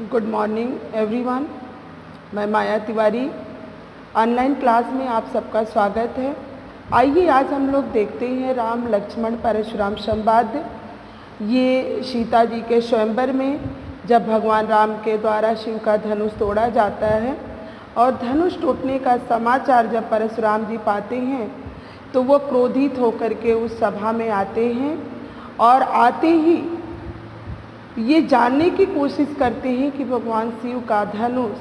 Good morning everyone. मैं माया Tiwari. Online class में आप सबका स्वागत है। आइए आज हम लोग देखते हैं राम लक्ष्मण परशुराम संवाद। ये सीता जी के स्वयंवर में जब भगवान राम के द्वारा शिव का धनुष तोड़ा जाता है और धनुष टूटने का समाचार जब परशुराम जी पाते हैं तो वो क्रोधित होकर के उस सभा में आते हैं और आते ही ये जानने की कोशिश करते हैं कि भगवान शिव का धनुष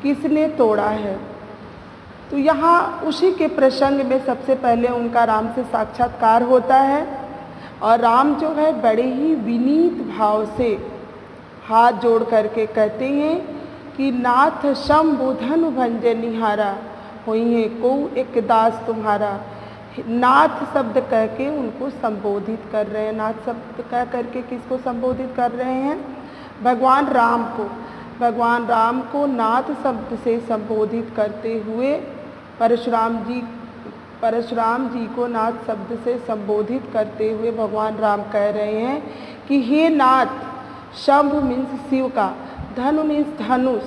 किसने तोड़ा है। तो यहाँ उसी के प्रसंग में सबसे पहले उनका राम से साक्षात्कार होता है और राम जो है बड़े ही विनीत भाव से हाथ जोड़ करके कहते हैं कि नाथ शंभु धनु भंजन निहारा होई है को एक दास तुम्हारा। नाथ शब्द कह के उनको संबोधित कर रहे हैं। नाथ शब्द कह करके किसको संबोधित कर रहे हैं? भगवान राम को। भगवान राम को नाथ शब्द से संबोधित करते हुए परशुराम जी को नाथ शब्द से संबोधित करते हुए भगवान राम कह रहे हैं कि हे नाथ, शंभु मीन्स शिव का, धनु मीन्स धनुष,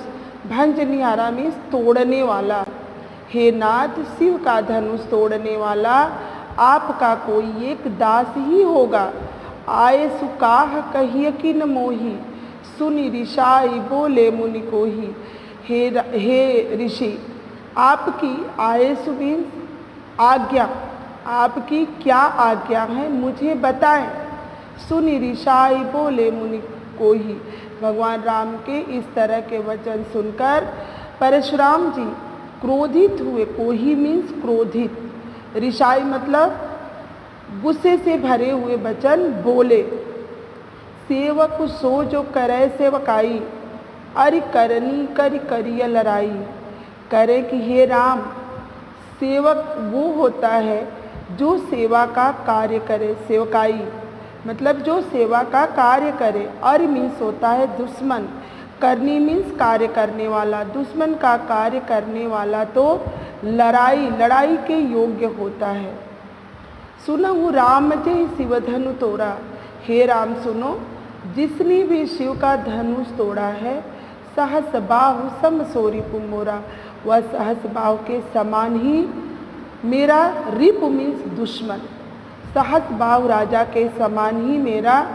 भंज निहारा मीन्स तोड़ने वाला। हे नाथ, शिव का धनुष तोड़ने वाला आपका कोई एक दास ही होगा। आए सुकाह कहिए किन मोही, सुनि ऋषाई बोले मुनि कोही। हे ऋषि, आपकी आयसु मीन्स आज्ञा, आपकी क्या आज्ञा है मुझे बताएं। सुनि ऋषाई बोले मुनि कोही। भगवान राम के इस तरह के वचन सुनकर परशुराम जी क्रोधित हुए। कोही मीन्स क्रोधित, ऋषाई मतलब गुस्से से भरे हुए वचन बोले। सेवक सो जो करे सेवकाई, अरि करनी करि करिय लड़ाई। करे कि हे राम, सेवक वो होता है जो सेवा का कार्य करे। सेवकाई मतलब जो सेवा का कार्य करे। अरि मीन्स होता है दुश्मन, करनी मीन्स कार्य करने वाला। दुश्मन का कार्य करने वाला तो लड़ाई के योग्य होता है। सुनहु राम जय शिव धनु तोड़ा। हे राम सुनो, जिसने भी शिव का धनुष तोड़ा है, सहस बाहु सम सोरी पुमोरा, वह सहस बाहु के समान ही मेरा रिपु मीन्स दुश्मन, सहस बाहु राजा के समान ही मेरा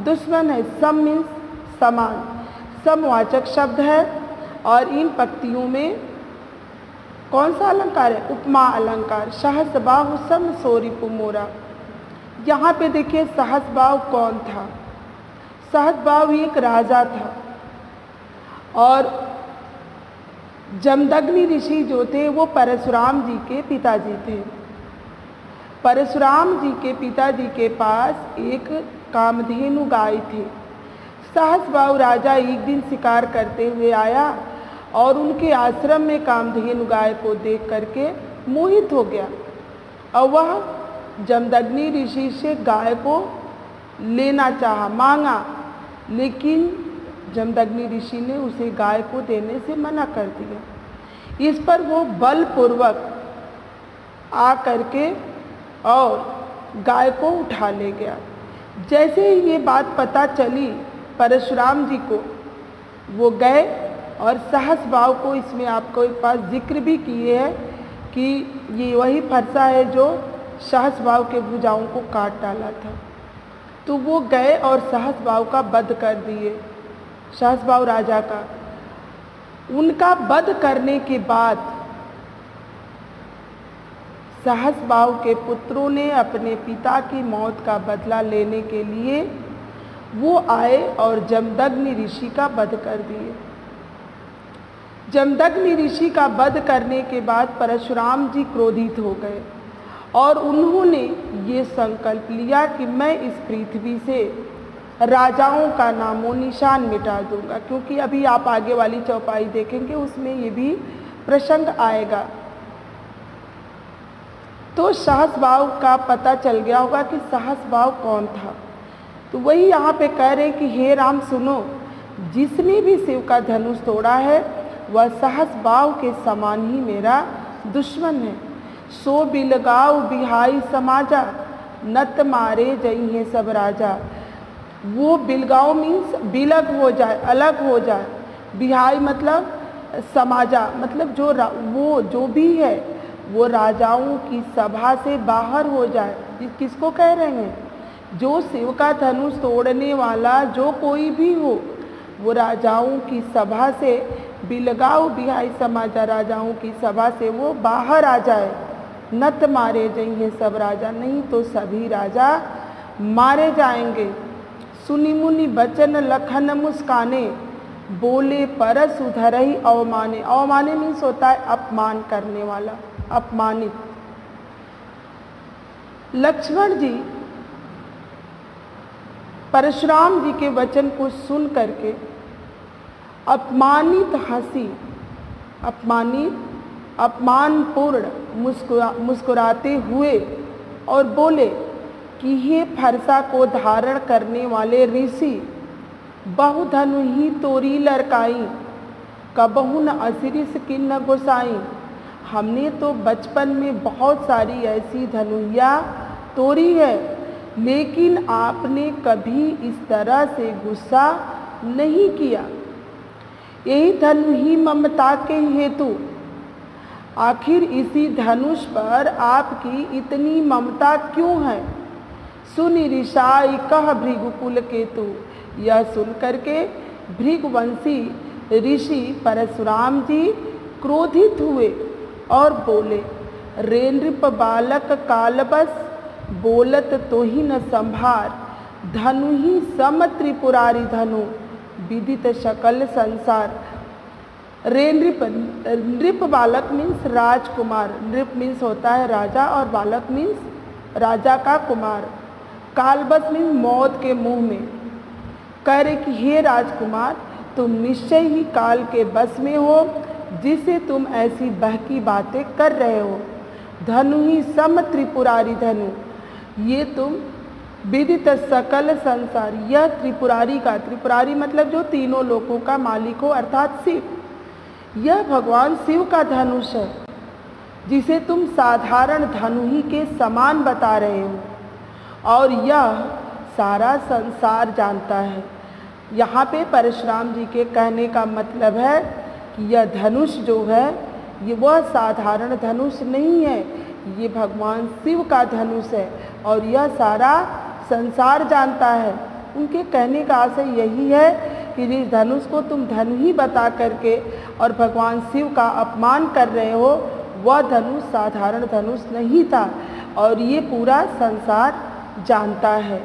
दुश्मन है। सम मीन्स समान, समवाचक शब्द है और इन पंक्तियों में कौन सा अलंकार है? उपमा अलंकार। सहस बाहु सम सोरी पुमोरा। यहाँ पे देखिए सहस बाहु कौन था? सहस बाहु एक राजा था और जमदग्नि ऋषि जो थे वो परशुराम जी के पिताजी थे। परशुराम जी के पिताजी के पास एक कामधेनु गाय थी। सहस बाहु राजा एक दिन शिकार करते हुए आया और उनके आश्रम में कामधेनु गाय को देख करके मोहित हो गया और वह जमदग्नि ऋषि से गाय को लेना चाहा, मांगा, लेकिन जमदग्नि ऋषि ने उसे गाय को देने से मना कर दिया। इस पर वो बलपूर्वक आ करके और गाय को उठा ले गया। जैसे ही ये बात पता चली परशुराम जी को, वो गए और सहस बाहु को, इसमें आपको एक पास जिक्र भी किए है कि ये वही फरसा है जो सहस बाहु के भुजाओं को काट डाला था। तो वो गए और सहस बाहु का वध कर दिए, सहस बाहु राजा का। उनका वध करने के बाद सहस बाहु के पुत्रों ने अपने पिता की मौत का बदला लेने के लिए वो आए और जमदग्नि ऋषि का वध कर दिए। जमदग्नि ऋषि का वध करने के बाद परशुराम जी क्रोधित हो गए और उन्होंने ये संकल्प लिया कि मैं इस पृथ्वी से राजाओं का नामो निशान मिटा दूंगा। क्योंकि अभी आप आगे वाली चौपाई देखेंगे उसमें ये भी प्रसंग आएगा। तो सहस बाहु का पता चल गया होगा कि सहस बाहु कौन था। तो वही यहाँ पे कह रहे हैं कि हे राम सुनो, जिसने भी शिव का धनुष तोड़ा है वह सहस बाहु के समान ही मेरा दुश्मन है। सो बिलगाव बिहाई समाजा, नत मारे जई है सब राजा। वो बिलगाव मीन्स बिलग हो जाए, अलग हो जाए, बिहाई मतलब समाजा, मतलब वो जो भी है वो राजाओं की सभा से बाहर हो जाए। किसको कह रहे हैं? जो शिव का धनुष तोड़ने वाला जो कोई भी हो वो राजाओं की सभा से, बिलगाओ बिहाई समाजा, राजाओं की सभा से वो बाहर आ जाए। नत मारे जाइए सब राजा, नहीं तो सभी राजा मारे जाएंगे। सुनी मुनि बचन लखन मुस्काने, बोले परस उधरहि अवमाने। अवमाने मीन्स होता है अपमान करने वाला, अपमानित। लक्ष्मण जी परशुराम जी के वचन को सुन करके अपमानित हंसी, अपमानपूर्ण मुस्कुराते हुए और बोले कि हे फरसा को धारण करने वाले ऋषि, बहुधनु ही तोरी लड़काई, कबहु न असिरिस किन्न गोसाई। हमने तो बचपन में बहुत सारी ऐसी धनुइया तोड़ी है, लेकिन आपने कभी इस तरह से गुस्सा नहीं किया। यही धनु ही ममता के हेतु, आखिर इसी धनुष पर आपकी इतनी ममता क्यों है? सुनि ऋषाई कह भृगुकुल केतु। यह सुन करके भृगुवंशी ऋषि परशुराम जी क्रोधित हुए और बोले, रे नृप बालक कालबस, बोलत तो ही न संभार, धनु ही सम त्रिपुरारी धनु, विदित सकल संसार। रे नृप, नृप बालक मीन्स राजकुमार, नृप मीन्स होता है राजा और बालक मीन्स राजा का कुमार। कालबस मीन्स मौत के मुंह में। कह रहे कि हे राजकुमार, तुम निश्चय ही काल के बस में हो, जिसे तुम ऐसी बहकी बातें कर रहे हो। धनु ही सम त्रिपुरारी धनु, ये तुम विदित सकल संसार, यह त्रिपुरारी का, त्रिपुरारी मतलब जो तीनों लोकों का मालिक हो अर्थात शिव, यह भगवान शिव का धनुष है, जिसे तुम साधारण धनु ही के समान बता रहे हो और यह सारा संसार जानता है। यहाँ पे परशुराम जी के कहने का मतलब है कि यह धनुष जो है ये वह साधारण धनुष नहीं है, ये भगवान शिव का धनुष है और यह सारा संसार जानता है। उनके कहने का आशय यही है कि इस धनुष को तुम धनु ही बता करके और भगवान शिव का अपमान कर रहे हो। वह धनुष साधारण धनुष नहीं था और ये पूरा संसार जानता है।